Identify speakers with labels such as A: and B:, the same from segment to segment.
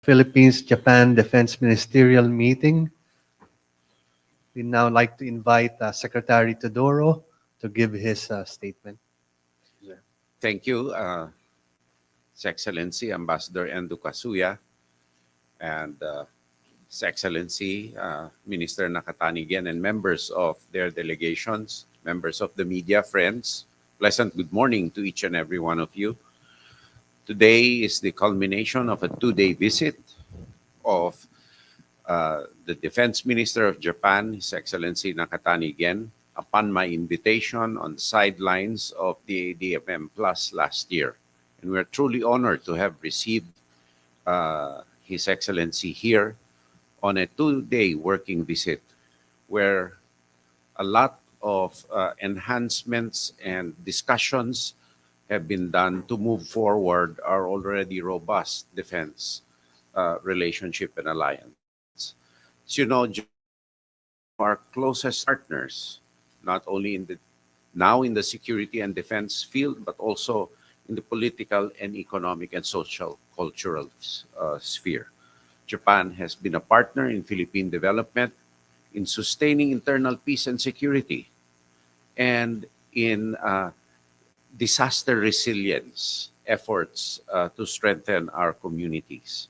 A: Philippines-Japan Defense Ministerial Meeting. We'd now like to invite Secretary Teodoro to give his statement.
B: Thank you, His Excellency Ambassador Endo Kasuya, and His Excellency Minister Nakatani again, and members of their delegations, members of the media, friends. Pleasant good morning to each and every one of you. Today is the culmination of a two-day visit of the Defense Minister of Japan, His Excellency Nakatani again, upon my invitation on the sidelines of the ADFM Plus last year. And we're truly honored to have received His Excellency here on a two-day working visit where a lot of enhancements and discussions have been done to move forward our already robust defense relationship and alliance. As you know, our closest partners, not only now in the security and defense field, but also in the political and economic and social cultural sphere. Japan has been a partner in Philippine development, in sustaining internal peace and security, and in disaster resilience efforts to strengthen our communities.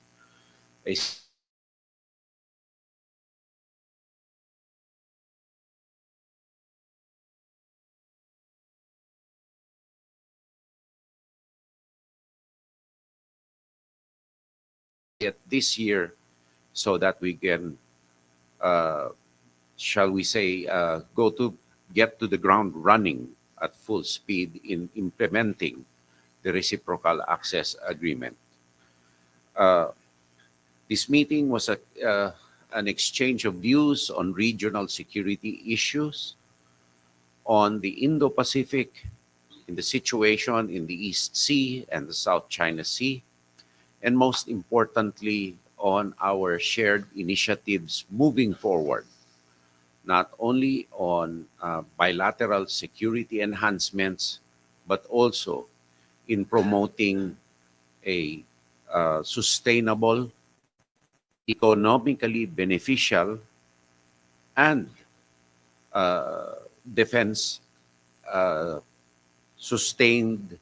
B: Yet this year, so that we can, shall we say, get to the ground running at full speed in implementing the reciprocal access agreement. This meeting was an exchange of views on regional security issues, on the Indo-Pacific, in the situation in the East Sea and the South China Sea, and most importantly, on our shared initiatives moving forward, not only on bilateral security enhancements, but also in promoting a sustainable, economically beneficial, and defense sustained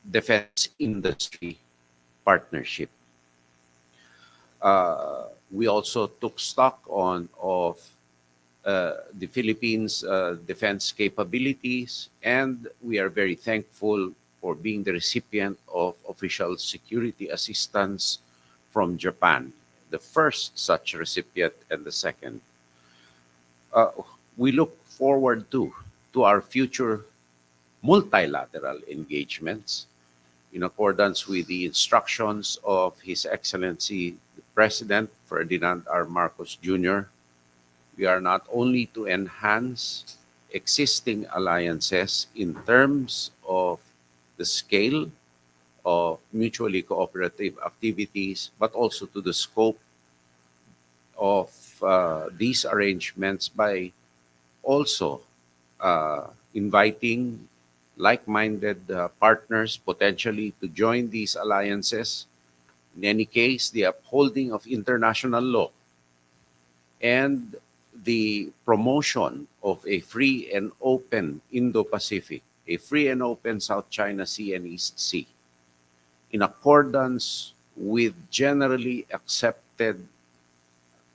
B: defense industry partnership. We also took stock of the Philippines' defense capabilities, and we are very thankful for being the recipient of official security assistance from Japan, the first such recipient and the second. We look forward to our future multilateral engagements in accordance with the instructions of His Excellency the President Ferdinand R. Marcos Jr. We are not only to enhance existing alliances in terms of the scale of mutually cooperative activities, but also to the scope of these arrangements by also inviting like-minded partners potentially to join these alliances. In any case, the upholding of international law and the promotion of a free and open Indo-Pacific, a free and open South China Sea and East Sea, in accordance with generally accepted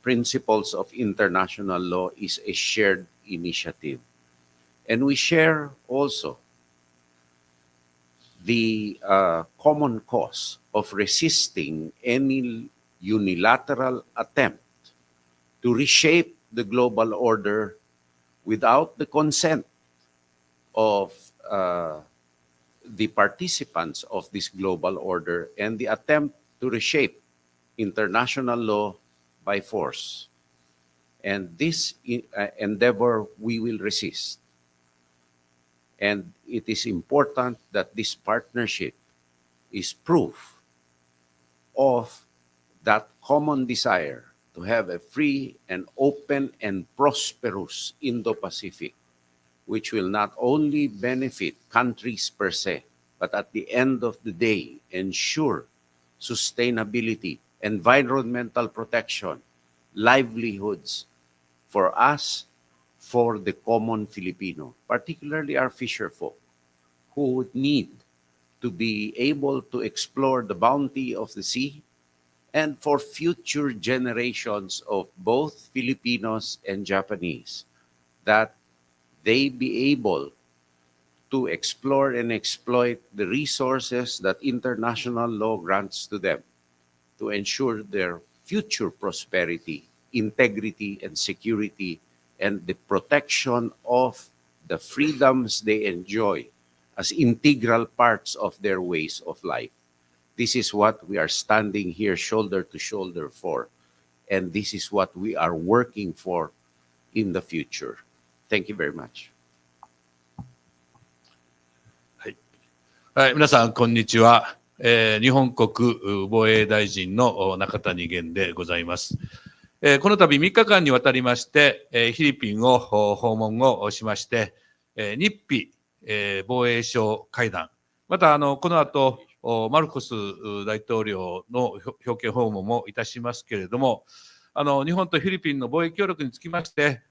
B: principles of international law, is a shared initiative. And we share also the common cause of resisting any unilateral attempt to reshape the global order without the consent of the participants of this global order, and the attempt to reshape international law by force. And this endeavor we will resist. And it is important that this partnership is proof of that common desire to have a free and open and prosperous Indo-Pacific, which will not only benefit countries per se, but at the end of the day, ensure sustainability, environmental protection, livelihoods for us, for the common Filipino, particularly our fisher folk, who would need to be able to explore the bounty of the sea, and for future generations of both Filipinos and Japanese, that they be able to explore and exploit the resources that international law grants to them to ensure their future prosperity, integrity, and security, and the protection of the freedoms they enjoy as integral parts of their ways of life. This is what we are standing here shoulder to shoulder for, and this is what we are working for in the future. Thank you very much.
C: はい、皆さん、こんにちは。日本国防衛大臣の中谷元でございます。この度3日間にわたりまして、フィリピンを訪問をしまして、日菲防衛相会談、またこの後、マルコス大統領の表敬訪問もいたしますけれども、日本とフィリピンの防衛協力につきまして、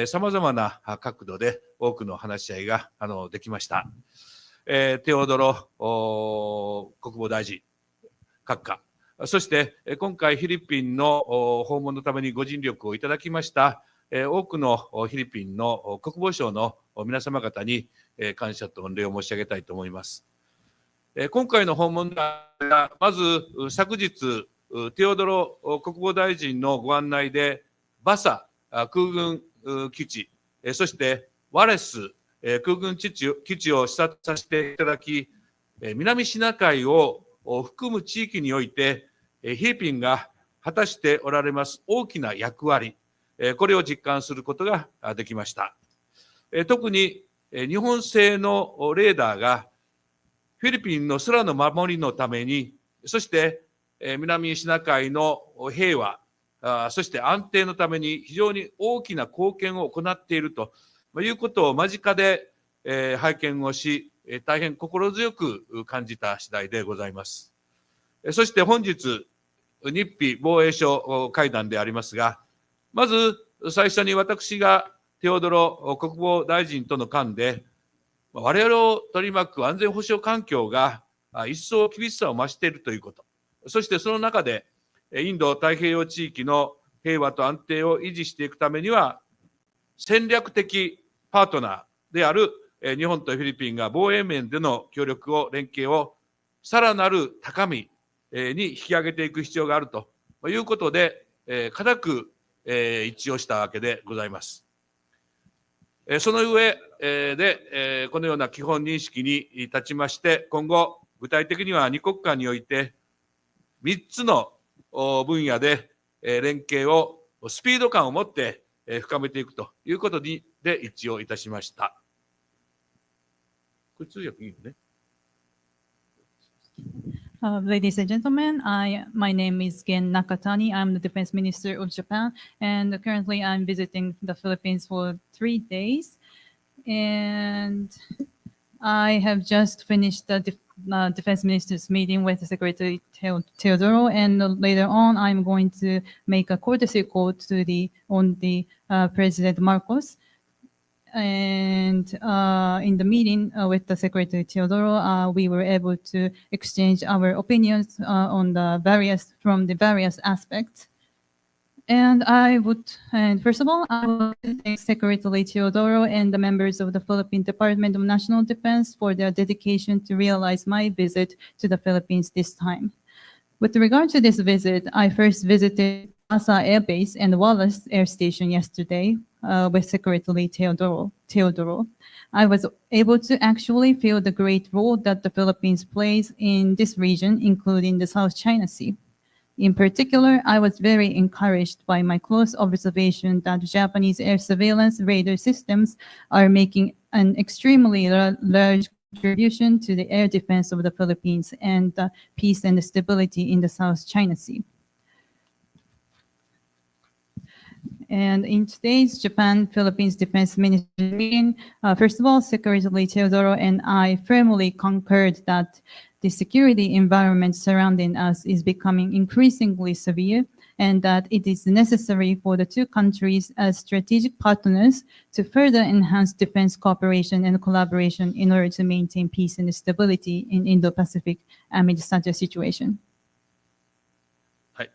C: さまざまな角度で多くの話し合いができました。テオドロ国防大臣閣下、そして今回フィリピンの訪問のためにご尽力をいただきました多くのフィリピンの国防省の皆様方に感謝と御礼を申し上げたいと思います。今回の訪問がまず昨日テオドロ国防大臣のご案内でバサ空軍基地、そしてワレス空軍基地を視察させていただき、南シナ海を含む地域においてフィリピンが果たしておられます大きな役割、これを実感することができました。特に日本製のレーダーがフィリピンの空の守りのために、そして南シナ海の平和、そして安定のために非常に大きな貢献を行っているということを間近で拝見をし、大変心強く感じた次第でございます。そして本日、日菲防衛相会談でありますが、まず最初に私がテオドロ国防大臣との間で、我々を取り巻く安全保障環境が一層厳しさを増しているということ、そしてその中でインド太平洋地域の平和と安定を維持していくためには、戦略的パートナーである日本とフィリピンが防衛面での協力を、連携をさらなる高みに引き上げていく必要があるということで、固く一致をしたわけでございます。その上で、このような基本認識に立ちまして、今後、具体的には2国間において、3つの分野で連携をスピード感を持って深めていくということで一致をいたしました。これ通訳いいのね。
D: Ladies and gentlemen, my name is Gen Nakatani. I'm the Defense Minister of Japan, and currently I'm visiting the Philippines for 3 days. And I have just finished the Defense Ministers meeting with Secretary Teodoro, and later on I'm going to make a courtesy call on the President Marcos. And in the meeting with the Secretary Teodoro, we were able to exchange our opinions on the various aspects. And first of all, I would thank Secretary Teodoro and the members of the Philippine Department of National Defense for their dedication to realize my visit to the Philippines this time. With regard to this visit, I first visited Asa Air Base and Wallace Air Station yesterday with Secretary Teodoro. I was able to actually feel the great role that the Philippines plays in this region, including the South China Sea. In particular, I was very encouraged by my close observation that Japanese air surveillance radar systems are making an extremely large contribution to the air defense of the Philippines and the peace and stability in the South China Sea. And in today's Japan-Philippines Defense Ministry meeting, first of all, Secretary Teodoro and I firmly concurred that the security environment surrounding us is becoming increasingly severe, and that it is necessary for the two countries as strategic partners to further enhance defense cooperation and collaboration in order to maintain peace and stability in Indo-Pacific amid such a situation.
C: はい。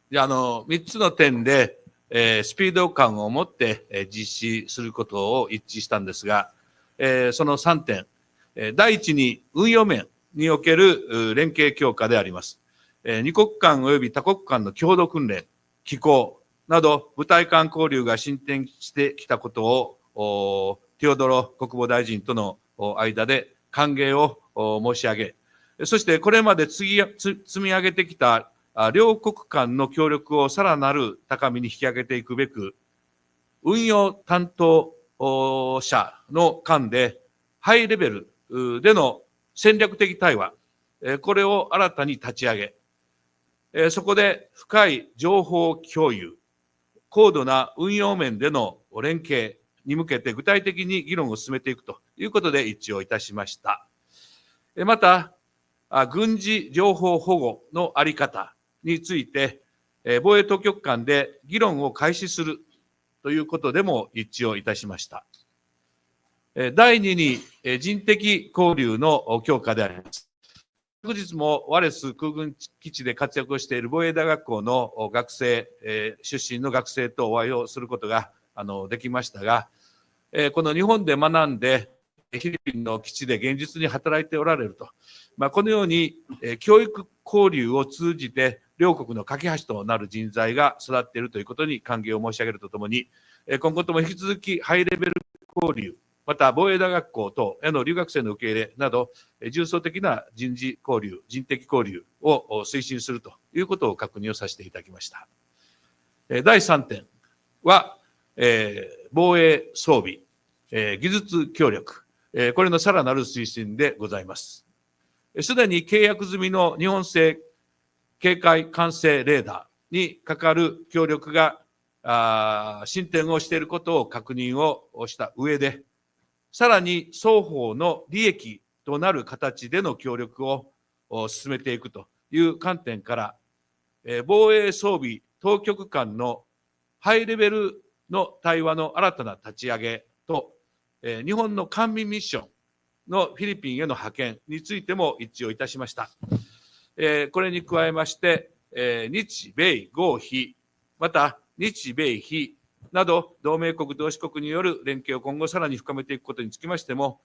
C: で、3つの点で、スピード感を持って、実施することを一致したんですが、その3点、第一に運用面における連携強化であります。二国間及び多国間の共同訓練、機構など部隊間交流が進展してきたことを、テオドロ国防大臣との間で歓迎を申し上げ、そしてこれまで積み上げてきた両国間の協力をさらなる高みに引き上げていくべく、運用担当者の間でハイレベルでの戦略的対話、これを新たに立ち上げ、そこで深い情報共有、高度な運用面での連携に向けて具体的に議論を進めていくということで一致をいたしました。また、軍事情報保護のあり方について、防衛当局間で議論を開始するということでも一致をいたしました。第2に、人的交流の強化であります。昨日もワレス空軍基地で活躍をしている防衛大学校の学生、出身の学生とお会いをすることができましたが、この日本で学んで、フィリピンの基地で現実に働いておられると。このように、教育交流を通じて、両国の架け橋となる人材が育っているということに歓迎を申し上げるとともに、今後とも引き続きハイレベル交流、また防衛大学校等への留学生の受け入れなど、重層的な人事交流、人的交流を推進するということを確認をさせていただきました。第3点は、防衛装備、技術協力、これのさらなる推進でございます。すでに契約済みの日本製警戒管制レーダーにかかる協力が進展をしていることを確認をした上で、さらに双方の利益となる形での協力を進めていくという観点から、防衛装備当局間のハイレベルの対話の新たな立ち上げと、日本の官民ミッションのフィリピンへの派遣についても一致をいたしました。これに加えまして、日米豪非、また日米非など同盟国同志国による連携を今後さらに深めていくことにつきましても、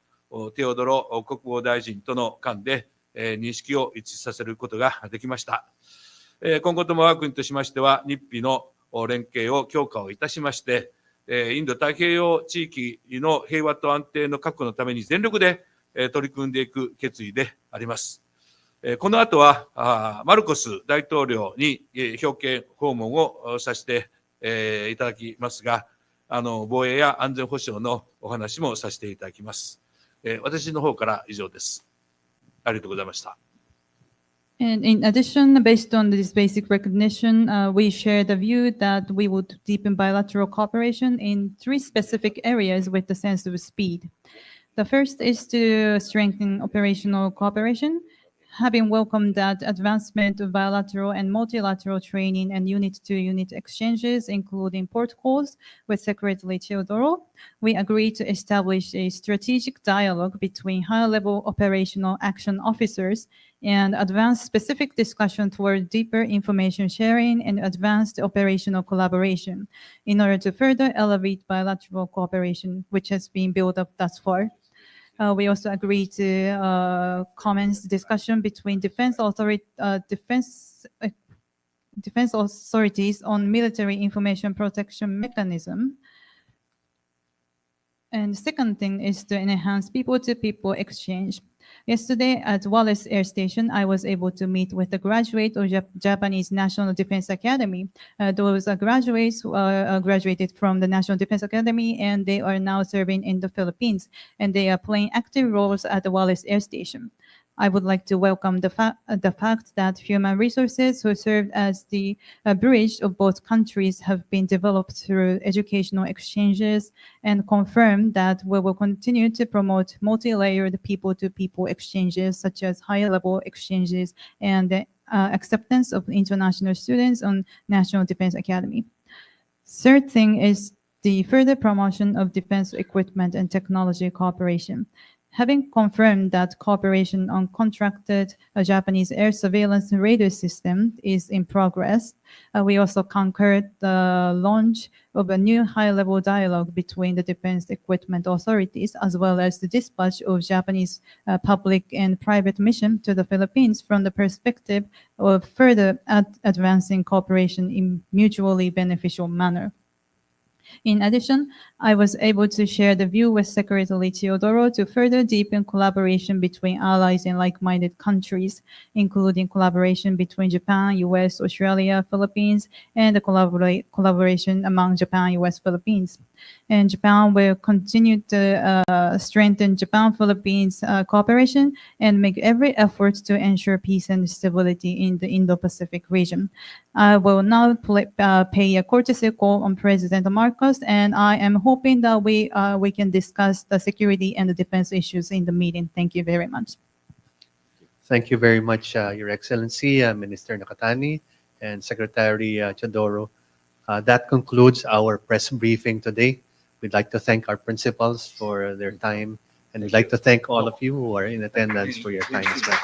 C: テオドロ国防大臣との間で認識を一致させることができました。今後とも我が国としましては、日米の連携を強化をいたしまして、インド太平洋地域の平和と安定の確保のために全力で取り組んでいく決意であります。この後は、マルコス大統領に表敬訪問をさせていただきますが、防衛や安全保障のお話もさせていただきます。私の方から以上です。ありがとうございました。
D: And in addition, based on this basic recognition, we share the view that we would deepen bilateral cooperation in 3 specific areas with the sense of speed. The first is to strengthen operational cooperation. Having welcomed that advancement of bilateral and multilateral training and unit-to-unit exchanges, including protocols with Secretary Teodoro, we agreed to establish a strategic dialogue between high-level operational action officers and advance specific discussion toward deeper information sharing and advanced operational collaboration in order to further elevate bilateral cooperation, which has been built up thus far. We also agreed to commence discussion between defense authorities on military information protection mechanism. And the second thing is to enhance people-to-people exchange. Yesterday at Wallace Air Station, I was able to meet with a graduate of Japanese National Defense Academy. Those graduates graduated from the National Defense Academy, and they are now serving in the Philippines, and they are playing active roles at the Wallace Air Station. I would like to welcome the fact that human resources who served as the bridge of both countries have been developed through educational exchanges, and confirm that we will continue to promote multi-layered people-to-people exchanges, such as high-level exchanges and acceptance of international students on National Defense Academy. Third thing is the further promotion of defense equipment and technology cooperation. Having confirmed that cooperation on contracted Japanese air surveillance radar system is in progress, we also concurred the launch of a new high-level dialogue between the defense equipment authorities, as well as the dispatch of Japanese public and private mission to the Philippines from the perspective of further advancing cooperation in mutually beneficial manner. In addition, I was able to share the view with Secretary Teodoro to further deepen collaboration between allies and like-minded countries, including collaboration between Japan, US, Australia, Philippines, and the collaboration among Japan, US, Philippines. And Japan will continue to strengthen Japan-Philippines cooperation and make every effort to ensure peace and stability in the Indo-Pacific region. I will now pay a courtesy call on President Marcos, and I am hoping that we can discuss the security and the defense issues in the meeting. Thank you very much.
A: Thank you very much, Your Excellency, Minister Nakatani, and Secretary Teodoro. That concludes our press briefing today. We'd like to thank our principals for their time, and we'd like to thank all of you who are in attendance for your time as well.